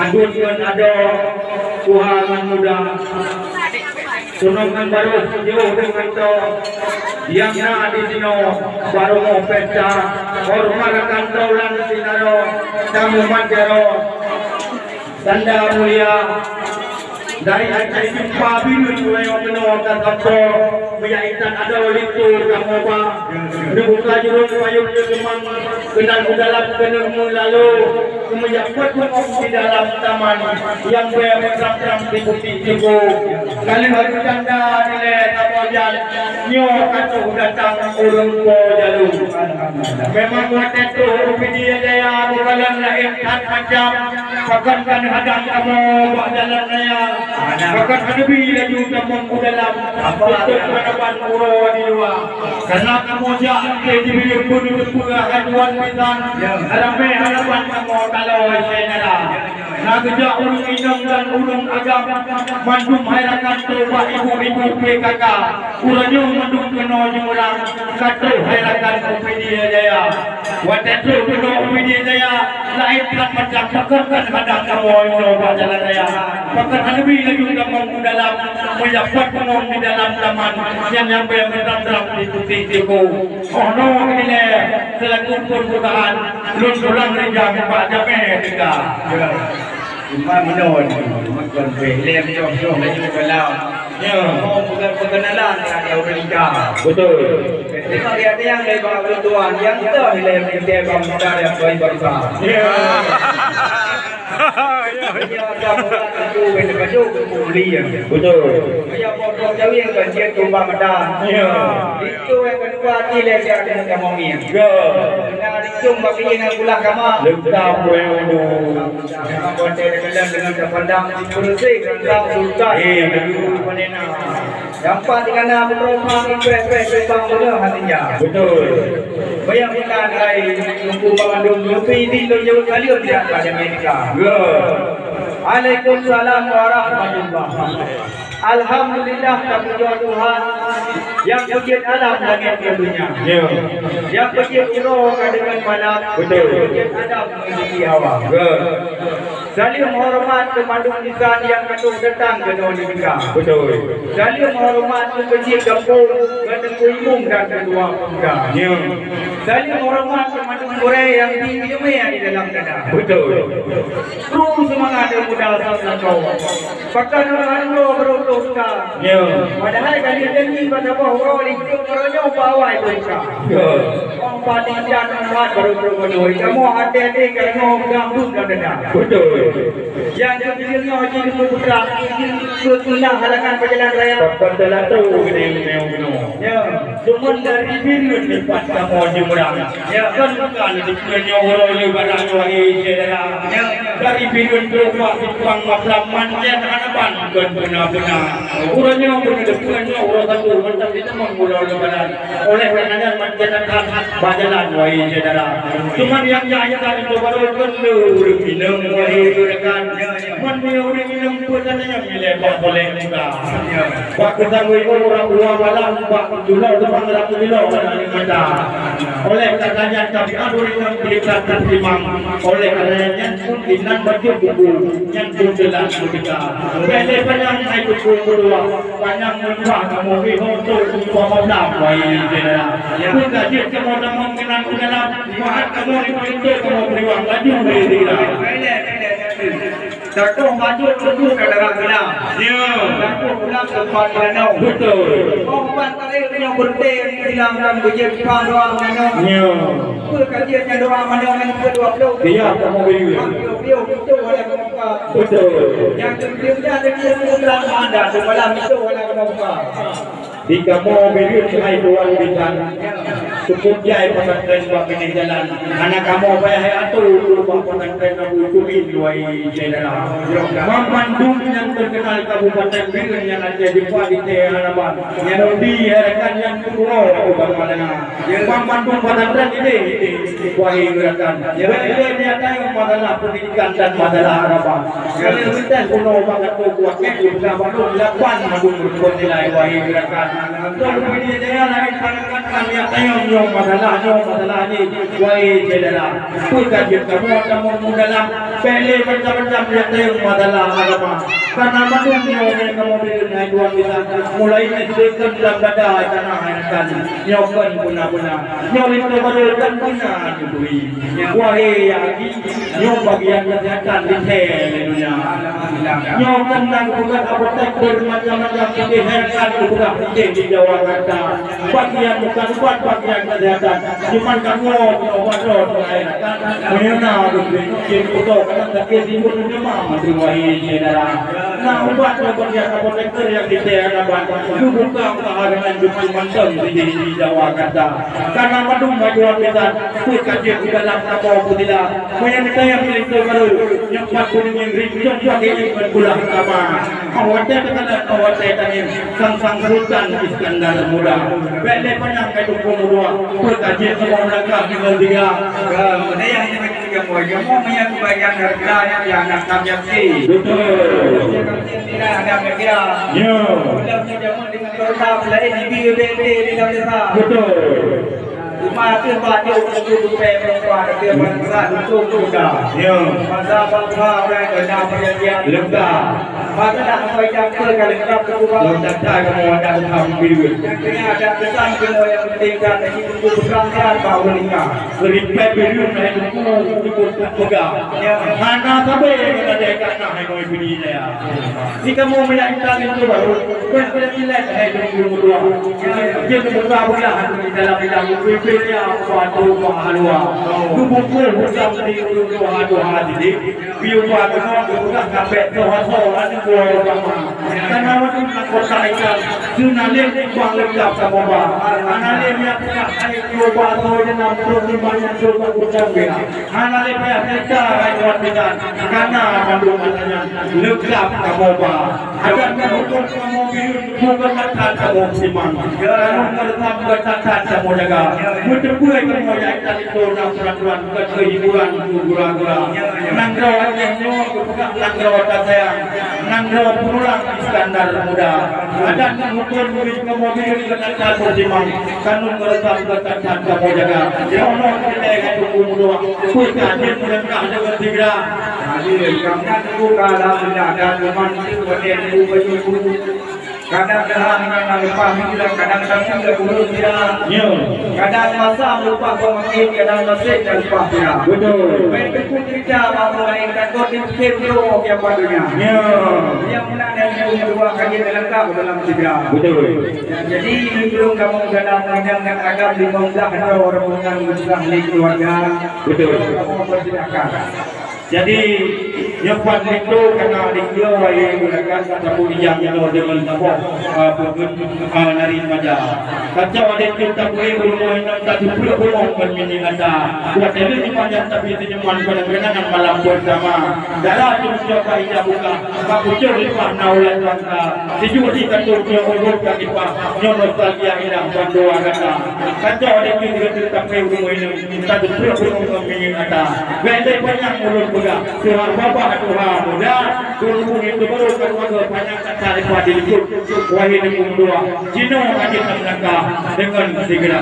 adun ada Tuhan muda sunungan baru jauh dengan to yang na di sino baru mau pesta hormat kantolan sinaro tamu manjaro tanda mulia dari hari jumpa biru mulai mengenal kata menyaitan ada litur kamu apa dibuka jurung payung gemang kenal dalam kenal lalu kemudian di dalam taman yang berang-rang di putih jigo kalian harus tanda nilai tapojan nyo katuh datang urung ko jalu memang waktu itu Upidi Jaya bukan lain kan macam pakankan hadang kamu buat jalan raya pakan hadapi laju kamu dalam untuk hadapan uro di luar karena kamu jangan jadi pun haduan pisan harapan kamu kalau saya nada nak kerja urung inang dan urung agam mandum hairakan coba ibu-ibu PKK urangnya mandum kena jumurang kata hairakan Upidi Jaya waktu itu kena Upidi Jaya lain kan macam pakankan hadang kamu buat jalan raya pakan hadapi laju kamu dalam mendapat penong di dalam taman yang berang-rang di putih jigo oh no ini selaku perbukaan lun tulang rinjang Pak Jameh tiga Cuma menon, makan lem jom laju kalau mau bukan perkenalan dengan orang nikah. betul Memang dia yang lebar tuan yang tu lem dia bang muda yang baik bangsa. Ya, kamu tu benda baju beli ya. betul Ya, potong jauh yang banjir tumbang medan. Itu yang kedua tilai dia dengan kamu ni. Nah, dicung bagi yang pulang kamu. lengkap wenu Memang boleh dengan terpandang di kursi rendang sultan. Panena. Yang paling kena beromang itu bang muda hatinya. betul Bayangkan hai lumpuh Bandung lebih di loyo kalian dia pada Amerika. Waalaikumsalam warahmatullahi wabarakatuh. Alhamdulillah kami Tuhan yang puji alam langit dan dunia. Yang puji roh dengan malam. Betul. Puji adam memiliki hawa. Saling menghormat kemandung lisan yang ketuk datang ke Indonesia. betul Saling menghormat kecil kampung ke imung dan kedua pemuda. Saling menghormat kemandung Korea yang tinggi di dalam dada. betul Terus semangat yang muda sama kau. Bahkan orang lo beruntung kah. Padahal kali ini pada bahawa itu orangnya bawa itu kah. Orang paling jangan buat beruntung menoi. Kamu hati-hati kerana ganggu dan dada. betul Yang kecilnya jadi putra sunah halangan perjalanan raya. perjalanan tu gini. Ya, Cuma dari biru ni pas kamu jumrah. ya Kan bukan di punya orang lebaran lagi saudara. Dari biru tu pak tukang maklum manjan hadapan bukan benar-benar. Urangnya punya orang satu macam itu mengulang lebaran. Oleh kerana manjakan bajalan wahai saudara. Cuma yang jaya itu baru perlu minum wahai rekan. Mana orang minum puasanya milik boleh juga. Pak ketahui orang tua malam pak jual depan rakyat dulu mana. Oleh katanya kami aduh yang berikan imam. Oleh katanya pun dinan baju buku yang jelas juga. Beli panjang itu kedua panjang menua kamu bihoto semua malam wahai saudara. Kita dia kamu dah mengenal dalam mahat kamu itu kamu beriwang baju berilah. Satu maju tentu kendaraan genap. Satu pulang tempat danau. Betul. Empat kali yang berhenti dalam dalam ujian Jepang doang danau. Kajiannya doang danau yang ke-20. Dia kamu beri. Itu oleh muka. Betul. Yang kedua ada dalam anda semalam itu oleh muka. Di kamu beri hai tuan bidan. Cukup jai pesantren buat ini jalan. Anak kamu bayar atur buat pesantren Abu Tumin luai saudara. Memandung yang terkenal Kabupaten Biren yang ada di Kualite Harapan. Yang di rekan yang kedua Kabupaten Madana. Memandung pesantren ini wahai gerakan. Dia tahu masalah pendidikan dan masalah harapan. Kalau kita kuno banget kuat kita bangun lapan mandung bernilai wahai gerakan. Kalau ini dia lain kan yang nyong masalah ni wahai saudara bukan kamu dalam pele macam-macam yang masalah agama karena manusia yang kamu dengan dua kita mulai disediakan dalam dada tanah akan nyokan guna-guna nyolin keberulan guna diberi wahai yaki nyong bagian kesehatan di dunia nyokan dan bukan apotek bermacam-macam kesehatan bukan di Jakarta bagian bukan buat bagian kesehatan cuma kamu obat-obat lain kan mengenal dengan foto kadang sakit di mulut mama wahai saudara nah ubat bagian apotek yang di Jakarta bukan keharangan cuma mantan di Jakarta karena madung majuan kita kajian di dalam kapal putila menyanyikan yang pilih baru yang buat kuning yang rinjong yang bergula sama awatnya tadi sang sultan Iskandar Muda bele panjang itu kumudua kajian semua mereka tinggal dia mana yang kita mau yang bagian harga yang nak kami betul tidak ada kira ya dalamnya jamu dengan kereta lain di BBT di dalam desa betul Rumah itu baju untuk perempuan dia bangsa untuk muda. ya Bangsa orang kerja perjanjian lega maka nak sampai jangka kali kerap berubah. tak kamu ada tampil Yang ada pesan semua yang penting dan itu berangkat bahawa nikah. Seripet biru na itu ikut pegang. Mana sabe kita dekat nak hai bunyi dia. Jika mau menyangkal itu baru kita tidak hai dulu dua. Dia berbuka bukan di dalam bidang pilihnya suatu halua. Buku bukan di dulu halua jadi. Biu buat bukan sampai terasa ada buah karena waktu nak kota itu sunalin bang lekat sama bang. Analim yang tidak hai coba tu jenam terus banyak coba ucap dia. Analim yang tidak hai buat kita karena mandung katanya lekat sama bang. Ada hukum kamu biru bukan lekat kamu siman. Kamu kertas bercatat kamu jaga. Mudah buat kamu yang tadi tu nak peraturan kehiburan gura-gura. Nangro yang nyawa bukan nangro saya. Nangro pulang Iskandar Muda. Ada hukum kamu biru lekat bersimang. Kanun kertas bercatat kamu jaga. Ya Allah kita yang hukum dua. Kuikan dia mereka dengan tiga. Hadir kami buka dalam ada teman itu berdiri baju kadang-kadang dengan lepas tidak kadang-kadang tidak buruk tidak kadang masa lupa pemain kadang masih dan lupa tidak Betul. main pun tidak mahu mainkan kau tim pro yang padunya yang menang dan yang kedua kali lengkap dalam tiga Betul. jadi belum kamu kadang-kadang agak 15 ada orang yang besar di keluarga Betul. kamu bersilakan. Jadi nyepat itu karena dia yang menggunakan kata yang dengan tabok nari maja. Kacau ada kita boleh bermain tak berbolong bermini ada. Buat itu cuma yang tapi itu cuma kadang-kadang malam bersama. Dalam itu coba ia buka. Bapak ucap lipat naulan bangsa. Sejauh di kantor dia urut kaki pak. Nyon nostalgia hilang bandoa kata. Kacau ada kita tak boleh bermain tak berbolong bermini ada. Benda banyak mulut Tuhan Bapa Tuhan Muda Tuhan itu baru keluarga banyak kata daripada itu wahai negara dua Cina haji melangkah dengan segera